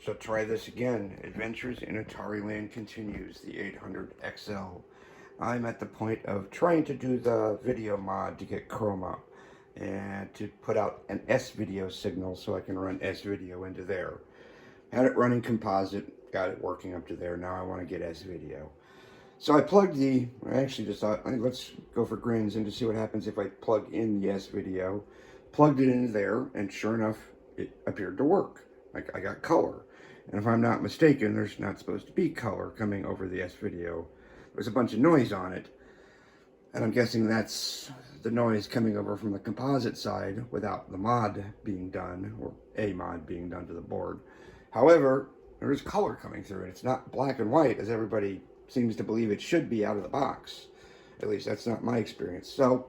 So try this again. Adventures in Atari Land continues, the 800 XL. I'm at the point of trying to do the video mod to get Chroma and to put out an S-Video signal so I can run S-Video into there. Had it running composite, got it working up to there. Now I want to get S-Video. So I plugged I actually just thought, hey, let's go for grins and to see what happens if I plug in the S-Video. Plugged it into there, and sure enough, it appeared to work. Like I got color. And if I'm not mistaken, there's not supposed to be color coming over the S-Video. There's a bunch of noise on it. And I'm guessing that's the noise coming over from the composite side without the mod being done, or a mod being done to the board. However, there is color coming through it. It's not black and white as everybody seems to believe it should be out of the box. At least that's not my experience. So,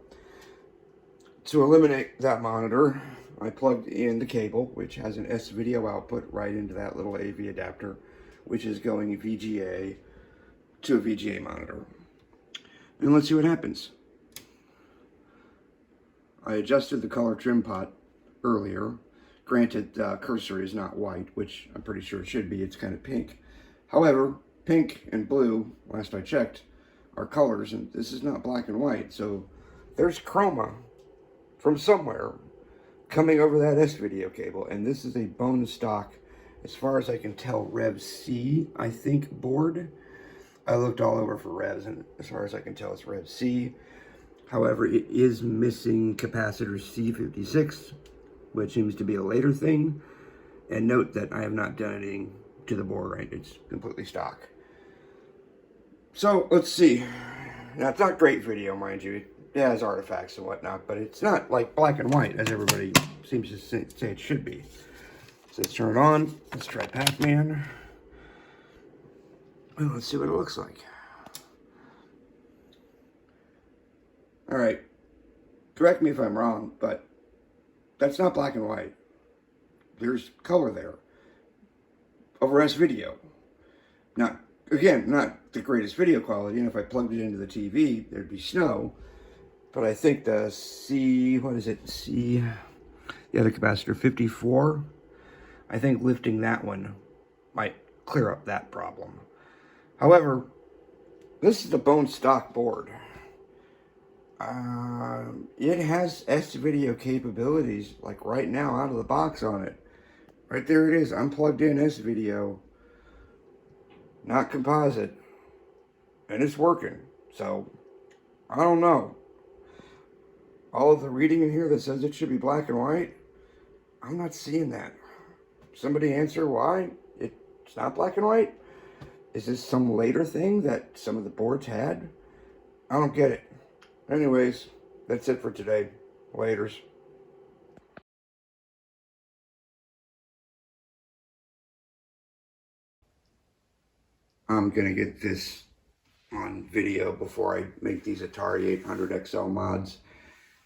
to eliminate that monitor, I plugged in the cable, which has an S-Video output right into that little AV adapter, which is going VGA to a VGA monitor. And let's see what happens. I adjusted the color trim pot earlier. Granted, the cursor is not white, which I'm pretty sure it should be. It's kind of pink. However, pink and blue, last I checked, are colors, and this is not black and white. So there's chroma from somewhere coming over that S-Video cable, and this is a bone stock, as far as I can tell, Rev C, I think, board. I looked all over for revs, and as far as I can tell, it's Rev C. However, it is missing capacitor C56, which seems to be a later thing. And note that I have not done anything to the board, right? It's completely stock. So, let's see. Now, it's not great video, mind you. It has artifacts and whatnot, but it's not like black and white, as everybody seems to say it should be. So let's turn it on. Let's try Pac-Man. Well, let's see what it looks like. All right. Correct me if I'm wrong, but that's not black and white. There's color there. Over S-Video. Not, again, not the greatest video quality, and if I plugged it into the TV, thered be snow. But I think the the capacitor 54, I think lifting that one might clear up that problem. However, this is the bone stock board. It has S-Video capabilities, like right now, out of the box on it. Right there it is, unplugged in S-Video, not composite, and it's working. So, I don't know. All of the reading in here that says it should be black and white, I'm not seeing that. Somebody answer why it's not black and white? Is this some later thing that some of the boards had? I don't get it. Anyways, that's it for today. Laters. I'm going to get this on video before I make these Atari 800 XL mods.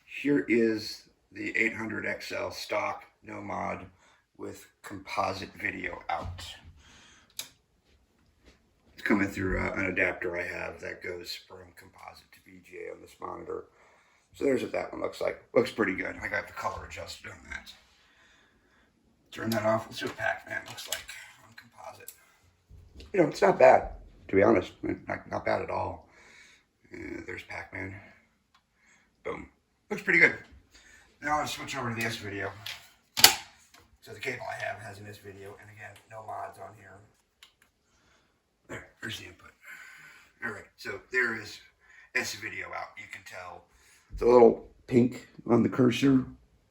Here is the 800 XL stock, no mod, with composite video out. It's coming through an adapter I have that goes from composite to VGA on this monitor. So there's what that one looks like. Looks pretty good. I got the color adjusted on that. Turn that off. Let's see what Pac-Man looks like on composite. You know, it's not bad, to be honest. Not bad at all. There's Pac-Man. Boom. Looks pretty good. Now I'll switch over to the S-Video. So the cable I have has an S-Video, and again, no mods on here. There's the input. Alright, so there is S-Video out. You can tell the little pink on the cursor.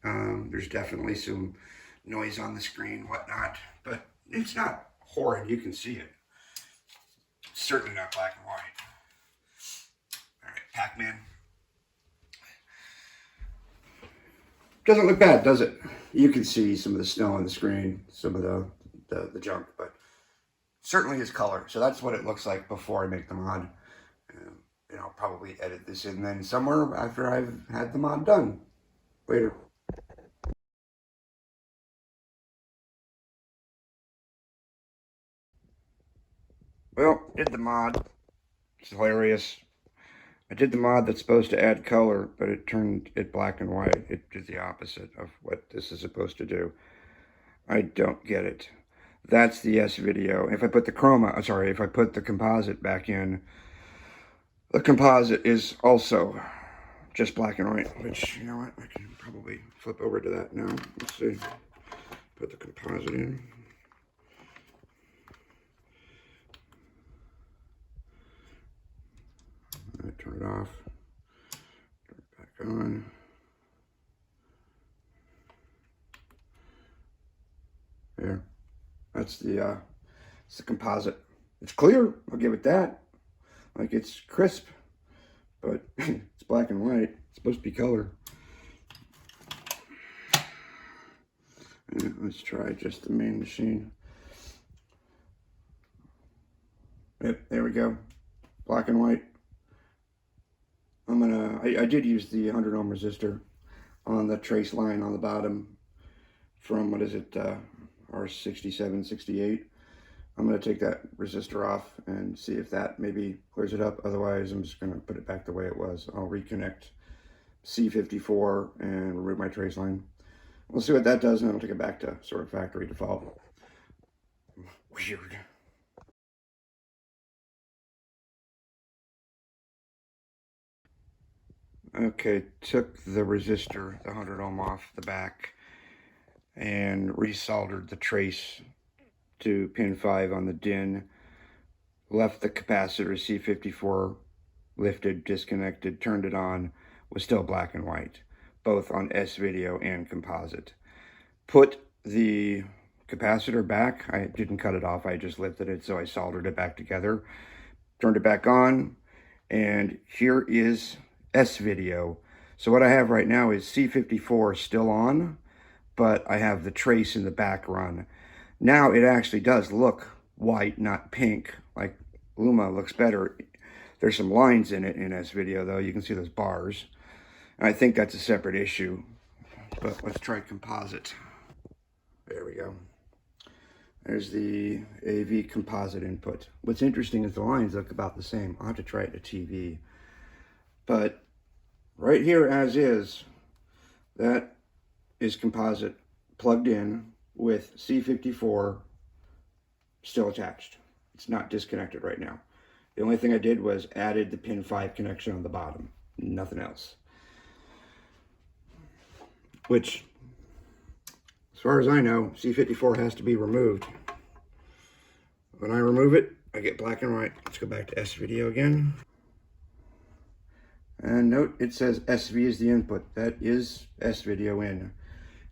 There's definitely some noise on the screen, whatnot, but it's not horrid. You can see it. It's certainly not black and white. Alright, Pac-Man. Doesn't look bad, does it? You can see some of the snow on the screen, some of the junk, but certainly is color. So that's what it looks like before I make the mod. And I'll probably edit this in then somewhere after I've had the mod done. Later. Well, did the mod. It's hilarious. I did the mod that's supposed to add color, but it turned it black and white. It did the opposite of what this is supposed to do. I don't get it. That's the S-Video. If I put the chroma, sorry, if I put the composite back in, the composite is also just black and white, which, you know what, I can probably flip over to that now. Let's see. Put the composite in. Turn it off. Turn it back on. There. That's the composite. It's clear, I'll give it that. Like, it's crisp, but it's black and white. It's supposed to be color. Let's try just the main machine. Yep, there we go. Black and white. I did use the 100 ohm resistor on the trace line on the bottom from, what is it, R67, 68. I'm going to take that resistor off and see if that maybe clears it up. Otherwise, I'm just going to put it back the way it was. I'll reconnect C54 and remove my trace line. We'll see what that does, and then I'll take it back to sort of factory default. Weird. Okay, took the resistor, the 100 ohm off the back, and resoldered the trace to pin 5 on the DIN. Left the capacitor C54 lifted, disconnected, turned it on, was still black and white, both on S-Video and composite. Put the capacitor back. I didn't cut it off, I just lifted it, so I soldered it back together. Turned it back on, and here is S-Video. So what I have right now is C54 still on, but I have the trace in the back run. Now it actually does look white, not pink, like Luma looks better. There's some lines in it in S-Video though, you can see those bars. And I think that's a separate issue, but let's try composite. There we go. There's the AV composite input. What's interesting is the lines look about the same. I'll have to try it to TV. But right here as is, that is composite plugged in with C54 still attached. It's not disconnected right now. The only thing I did was added the pin 5 connection on the bottom. Nothing else. Which, as far as I know, C54 has to be removed. When I remove it, I get black and white. Let's go back to S-Video again. And note, it says SV is the input. That is S-Video in.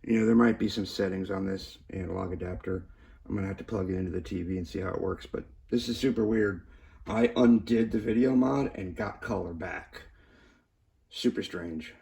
You know, there might be some settings on this analog adapter. I'm going to have to plug it into the TV and see how it works. But this is super weird. I undid the video mod and got color back. Super strange.